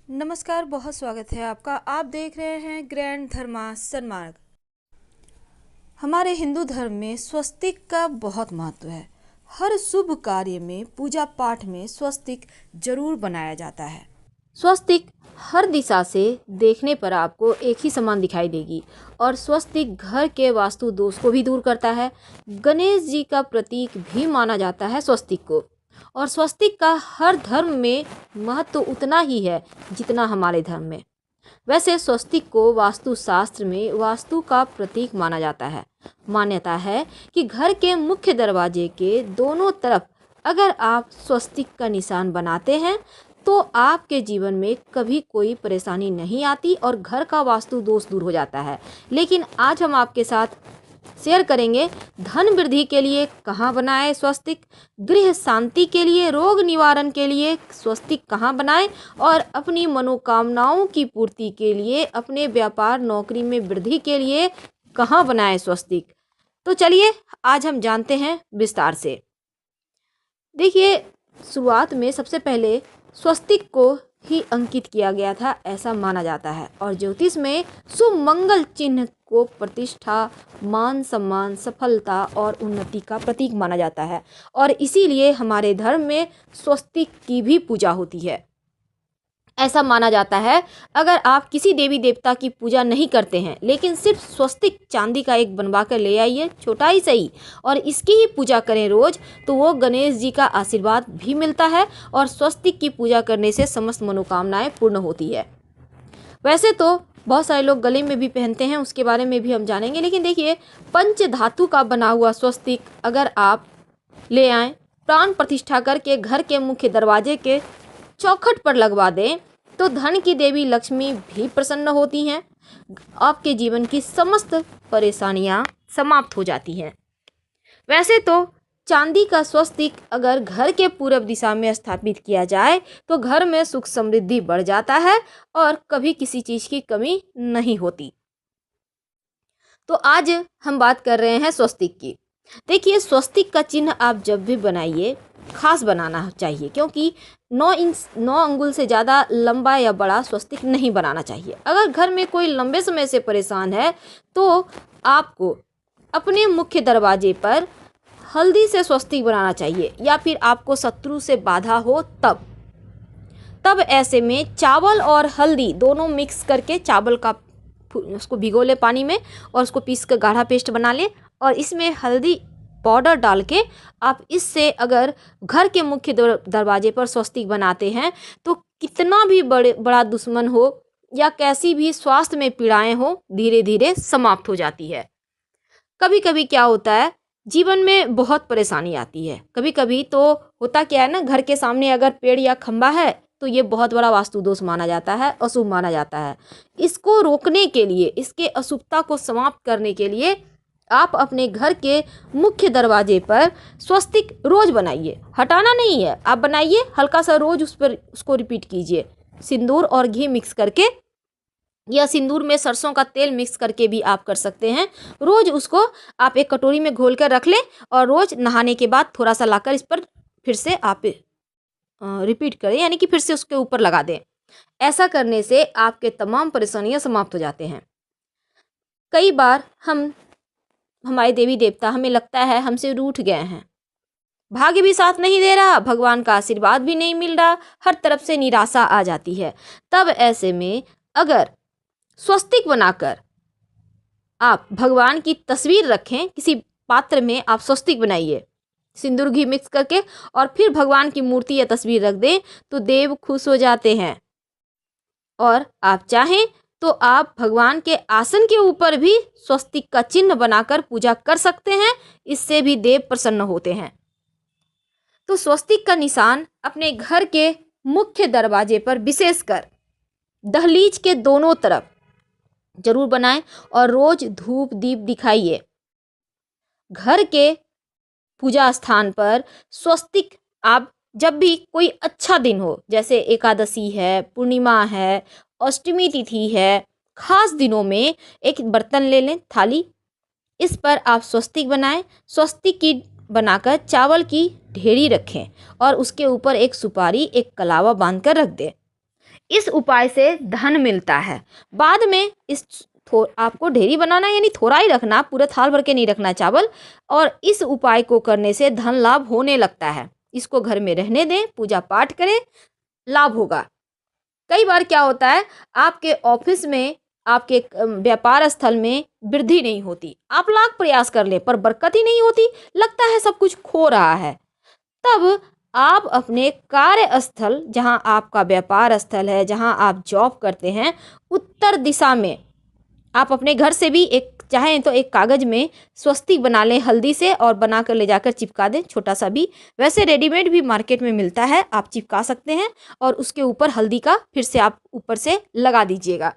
नमस्कार, बहुत स्वागत है आपका। आप देख रहे हैं ग्रैंड धर्मा सन्मार्ग। हमारे हिंदू धर्म में स्वस्तिक का बहुत महत्व है। हर शुभ कार्य में, पूजा पाठ में स्वस्तिक जरूर बनाया जाता है। स्वस्तिक हर दिशा से देखने पर आपको एक ही समान दिखाई देगी और स्वस्तिक घर के वास्तु दोष को भी दूर करता है। गणेश जी का प्रतीक भी माना जाता है स्वस्तिक को, और स्वस्तिक का हर धर्म में महत्व उतना ही है जितना हमारे धर्म में। वैसे स्वस्तिक को वास्तुशास्त्र में वास्तु का प्रतीक माना जाता है। मान्यता है कि घर के मुख्य दरवाजे के दोनों तरफ अगर आप स्वस्तिक का निशान बनाते हैं तो आपके जीवन में कभी कोई परेशानी नहीं आती और घर का वास्तु दोष दूर हो जाता है। लेकिन आज हम आपके साथ शेयर करेंगे धन वृद्धि के लिए कहाँ बनाएं स्वस्तिक, गृह शांति के लिए, रोग निवारण के लिए स्वस्तिक कहाँ बनाएं और अपनी मनोकामनाओं की पूर्ति के लिए, अपने व्यापार नौकरी में वृद्धि के लिए कहाँ बनाएं स्वस्तिक। तो चलिए आज हम जानते हैं विस्तार से। देखिए, शुरुआत में सबसे पहले स्वस्तिक को ही अंकित किया गया था ऐसा माना जाता है, और ज्योतिष में शुभ मंगल चिन्ह को प्रतिष्ठा, मान सम्मान, सफलता और उन्नति का प्रतीक माना जाता है, और इसीलिए हमारे धर्म में स्वस्तिक की भी पूजा होती है। ऐसा माना जाता है अगर आप किसी देवी देवता की पूजा नहीं करते हैं लेकिन सिर्फ स्वस्तिक चांदी का एक बनवा कर ले आइए, छोटा ही सही, और इसकी ही पूजा करें रोज, तो वो गणेश जी का आशीर्वाद भी मिलता है और स्वस्तिक की पूजा करने से समस्त मनोकामनाएं पूर्ण होती है। वैसे तो बहुत सारे लोग गले में भी पहनते हैं, उसके बारे में भी हम जानेंगे। लेकिन देखिए, पंच धातु का बना हुआ स्वस्तिक अगर आप ले आएँ, प्राण प्रतिष्ठा करके घर के मुख्य दरवाजे के चौखट पर लगवा दें तो धन की देवी लक्ष्मी भी प्रसन्न होती हैं। आपके जीवन की समस्त परेशानियां समाप्त हो जाती हैं। वैसे तो चांदी का स्वस्तिक अगर घर के पूर्व दिशा में स्थापित किया जाए तो घर में सुख समृद्धि बढ़ जाता है और कभी किसी चीज की कमी नहीं होती। तो आज हम बात कर रहे हैं स्वस्तिक की। देखिए, स्वस्तिक का चिन्ह आप जब भी बनाइए खास बनाना चाहिए, क्योंकि 9 अंगुल से ज़्यादा लंबा या बड़ा स्वस्तिक नहीं बनाना चाहिए। अगर घर में कोई लंबे समय से परेशान है तो आपको अपने मुख्य दरवाजे पर हल्दी से स्वस्तिक बनाना चाहिए, या फिर आपको शत्रु से बाधा हो तब ऐसे में चावल और हल्दी दोनों मिक्स करके, चावल का उसको भिगो ले पानी में और उसको पीस कर गाढ़ा पेस्ट बना ले, और इसमें हल्दी पाउडर डाल के आप इससे अगर घर के मुख्य दरवाजे पर स्वस्तिक बनाते हैं तो कितना भी बड़ा दुश्मन हो या कैसी भी स्वास्थ्य में पीड़ाएं हो, धीरे धीरे समाप्त हो जाती है। कभी कभी क्या होता है, जीवन में बहुत परेशानी आती है। कभी कभी तो होता क्या है ना, घर के सामने अगर पेड़ या खंबा है तो ये बहुत बड़ा वास्तु दोष माना जाता है, अशुभ माना जाता है। इसको रोकने के लिए, इसके अशुभता को समाप्त करने के लिए आप अपने घर के मुख्य दरवाजे पर स्वस्तिक रोज बनाइए, हटाना नहीं है, आप बनाइए, हल्का सा रोज उस पर उसको रिपीट कीजिए। सिंदूर और घी मिक्स करके या सिंदूर में सरसों का तेल मिक्स करके भी आप कर सकते हैं। रोज उसको आप एक कटोरी में घोल कर रख लें और रोज नहाने के बाद थोड़ा सा लाकर इस पर फिर से आप रिपीट करें, यानी कि फिर से उसके ऊपर लगा दें। ऐसा करने से आपके तमाम परेशानियां समाप्त हो जाते हैं। कई बार हमारे देवी देवता, हमें लगता है हमसे रूठ गए हैं, भाग्य भी साथ नहीं दे रहा, भगवान का आशीर्वाद भी नहीं मिल रहा, हर तरफ से निराशा आ जाती है। तब ऐसे में अगर स्वस्तिक बनाकर आप भगवान की तस्वीर रखें, किसी पात्र में आप स्वस्तिक बनाइए सिंदूर घी मिक्स करके, और फिर भगवान की मूर्ति या तस्वीर रख दें तो देव खुश हो जाते हैं। और आप चाहें तो आप भगवान के आसन के ऊपर भी स्वस्तिक का चिन्ह बनाकर पूजा कर सकते हैं, इससे भी देव प्रसन्न होते हैं। तो स्वस्तिक का निशान अपने घर के मुख्य दरवाजे पर, विशेषकर दहलीज के दोनों तरफ जरूर बनाएं और रोज धूप दीप दिखाइए। घर के पूजा स्थान पर स्वस्तिक आप जब भी कोई अच्छा दिन हो, जैसे एकादशी है, पूर्णिमा है, अष्टमी तिथि है, खास दिनों में एक बर्तन ले लें, थाली, इस पर आप स्वस्तिक बनाएं। स्वस्तिक की बनाकर चावल की ढेरी रखें और उसके ऊपर एक सुपारी, एक कलावा बांध कर रख दें। इस उपाय से धन मिलता है। बाद में आपको ढेरी बनाना यानी थोड़ा ही रखना, पूरा थाल भर के नहीं रखना चावल। और इस उपाय को करने से धन लाभ होने लगता है। इसको घर में रहने दें, पूजा पाठ करें, लाभ होगा। कई बार क्या होता है, आपके ऑफिस में, आपके व्यापार स्थल में वृद्धि नहीं होती, आप लाख प्रयास कर ले पर बरकत ही नहीं होती, लगता है सब कुछ खो रहा है। तब आप अपने कार्यस्थल, जहां आपका व्यापार स्थल है, जहां आप जॉब करते हैं, उत्तर दिशा में आप अपने घर से भी एक चाहें तो एक कागज में स्वस्तिक बना लें हल्दी से, और बनाकर ले जाकर चिपका दें, छोटा सा भी। वैसे रेडीमेड भी मार्केट में मिलता है, आप चिपका सकते हैं, और उसके ऊपर हल्दी का फिर से आप ऊपर से लगा दीजिएगा।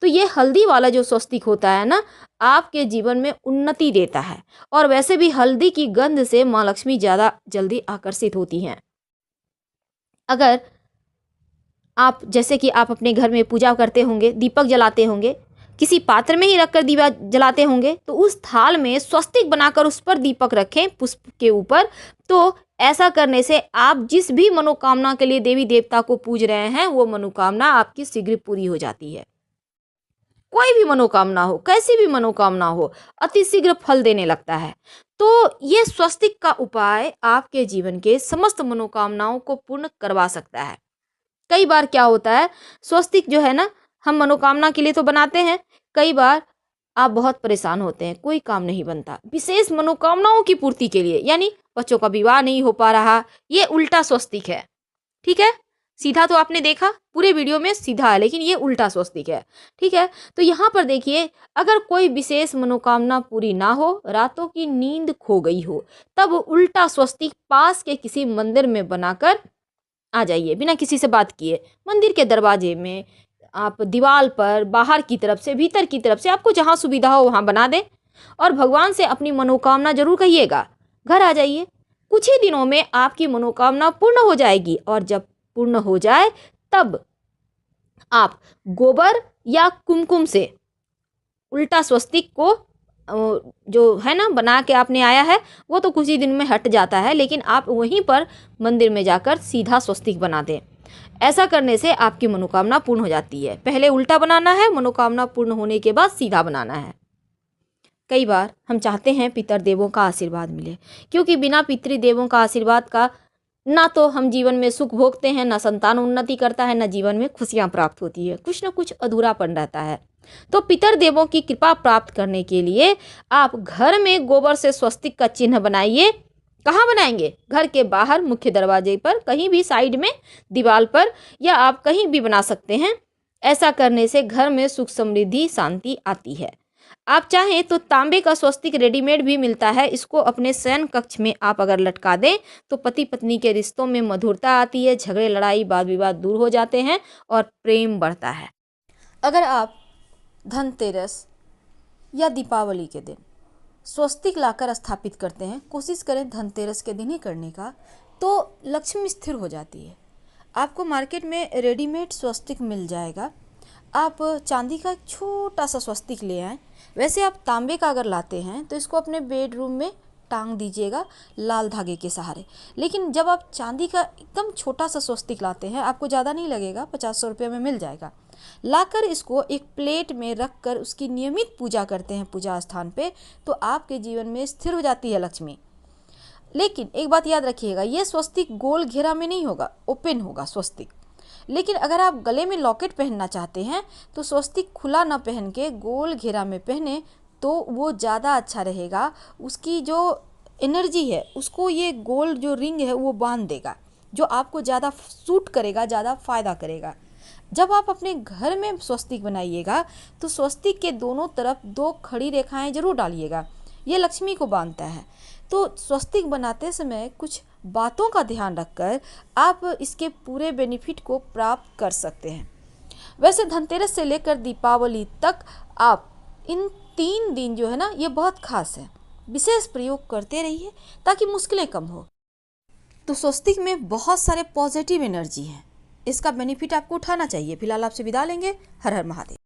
तो ये हल्दी वाला जो स्वस्तिक होता है ना, आपके जीवन में उन्नति देता है। और वैसे भी हल्दी की गंध से माँ लक्ष्मी ज़्यादा जल्दी आकर्षित होती हैं। अगर आप, जैसे कि आप अपने घर में पूजा करते होंगे, दीपक जलाते होंगे, किसी पात्र में ही रखकर दीवा जलाते होंगे, तो उस थाल में स्वस्तिक बनाकर उस पर दीपक रखें पुष्प के ऊपर। तो ऐसा करने से आप जिस भी मनोकामना के लिए देवी देवता को पूज रहे हैं, वो मनोकामना आपकी शीघ्र पूरी हो जाती है। कोई भी मनोकामना हो, कैसी भी मनोकामना हो, अति शीघ्र फल देने लगता है। तो ये स्वस्तिक का उपाय आपके जीवन के समस्त मनोकामनाओं को पूर्ण करवा सकता है। कई बार क्या होता है, स्वस्तिक जो है ना, हम मनोकामना के लिए तो बनाते हैं, कई बार आप बहुत परेशान होते हैं, कोई काम नहीं बनता, विशेष मनोकामनाओं की पूर्ति के लिए, यानी बच्चों का विवाह नहीं हो पा रहा, ये उल्टा स्वस्तिक है। ठीक है, सीधा तो आपने देखा पूरे वीडियो में सीधा है, लेकिन ये उल्टा स्वस्तिक है। ठीक है, तो यहाँ पर देखिए, अगर कोई विशेष मनोकामना पूरी ना हो, रातों की नींद खो गई हो, तब उल्टा स्वस्तिक पास के किसी मंदिर में बनाकर आ जाइए, बिना किसी से बात किए। मंदिर के दरवाजे में, आप दीवार पर, बाहर की तरफ से, भीतर की तरफ से, आपको जहाँ सुविधा हो वहाँ बना दें, और भगवान से अपनी मनोकामना जरूर कहिएगा। घर आ जाइए, कुछ ही दिनों में आपकी मनोकामना पूर्ण हो जाएगी। और जब पूर्ण हो जाए, तब आप गोबर या कुमकुम से उल्टा स्वस्तिक को जो है ना बना के आपने आया है, वो तो कुछ ही दिन में हट जाता है, लेकिन आप वहीं पर मंदिर में जाकर सीधा स्वस्तिक बना दें। ऐसा करने से आपकी मनोकामना पूर्ण हो जाती है। पहले उल्टा बनाना है, मनोकामना पूर्ण होने के बाद सीधा बनाना है। कई बार हम चाहते हैं पितर देवों का आशीर्वाद मिले, क्योंकि बिना पितृदेवों का आशीर्वाद का ना तो हम जीवन में सुख भोगते हैं, ना संतान उन्नति करता है, ना जीवन में खुशियाँ प्राप्त होती है, कुछ ना कुछ अधूरापन रहता है। तो पितर देवों की कृपा प्राप्त करने के लिए आप घर में गोबर से स्वस्तिक का चिन्ह बनाइए। कहाँ बनाएंगे? घर के बाहर, मुख्य दरवाजे पर, कहीं भी साइड में, दीवार पर, या आप कहीं भी बना सकते हैं। ऐसा करने से घर में सुख समृद्धि शांति आती है। आप चाहें तो तांबे का स्वस्तिक रेडीमेड भी मिलता है, इसको अपने शयन कक्ष में आप अगर लटका दें तो पति पत्नी के रिश्तों में मधुरता आती है, झगड़े लड़ाई वाद विवाद दूर हो जाते हैं और प्रेम बढ़ता है। अगर आप धनतेरस या दीपावली के दिन स्वस्तिक लाकर स्थापित करते हैं, कोशिश करें धनतेरस के दिन ही करने का, तो लक्ष्मी स्थिर हो जाती है। आपको मार्केट में रेडीमेड स्वस्तिक मिल जाएगा। आप चांदी का छोटा सा स्वस्तिक ले आएँ। वैसे आप तांबे का अगर लाते हैं तो इसको अपने बेडरूम में टांग दीजिएगा लाल धागे के सहारे। लेकिन जब आप चांदी का एकदम छोटा सा स्वस्तिक लाते हैं, आपको ज़्यादा नहीं लगेगा, 50-100 रुपये में मिल जाएगा। लाकर इसको एक प्लेट में रख कर उसकी नियमित पूजा करते हैं पूजा स्थान पे, तो आपके जीवन में स्थिर हो जाती है लक्ष्मी। लेकिन एक बात याद रखिएगा, ये स्वस्तिक गोल घेरा में नहीं होगा, ओपन होगा स्वस्तिक। लेकिन अगर आप गले में लॉकेट पहनना चाहते हैं तो स्वस्तिक खुला ना पहन के गोल घेरा में पहने तो वो ज़्यादा अच्छा रहेगा। उसकी जो एनर्जी है उसको ये गोल जो रिंग है वो बांध देगा, जो आपको ज़्यादा सूट करेगा, ज़्यादा फ़ायदा करेगा। जब आप अपने घर में स्वस्तिक बनाइएगा तो स्वस्तिक के दोनों तरफ 2 खड़ी रेखाएं जरूर डालिएगा, ये लक्ष्मी को बांधता है। तो स्वस्तिक बनाते समय कुछ बातों का ध्यान रखकर आप इसके पूरे बेनिफिट को प्राप्त कर सकते हैं। वैसे धनतेरस से लेकर दीपावली तक आप इन 3 दिन जो है ना, ये बहुत खास है, विशेष प्रयोग करते रहिए ताकि मुश्किलें कम हो। तो स्वस्तिक में बहुत सारे पॉजिटिव एनर्जी हैं, इसका बेनिफिट आपको उठाना चाहिए। फिलहाल आपसे विदा लेंगे। हर हर महादेव।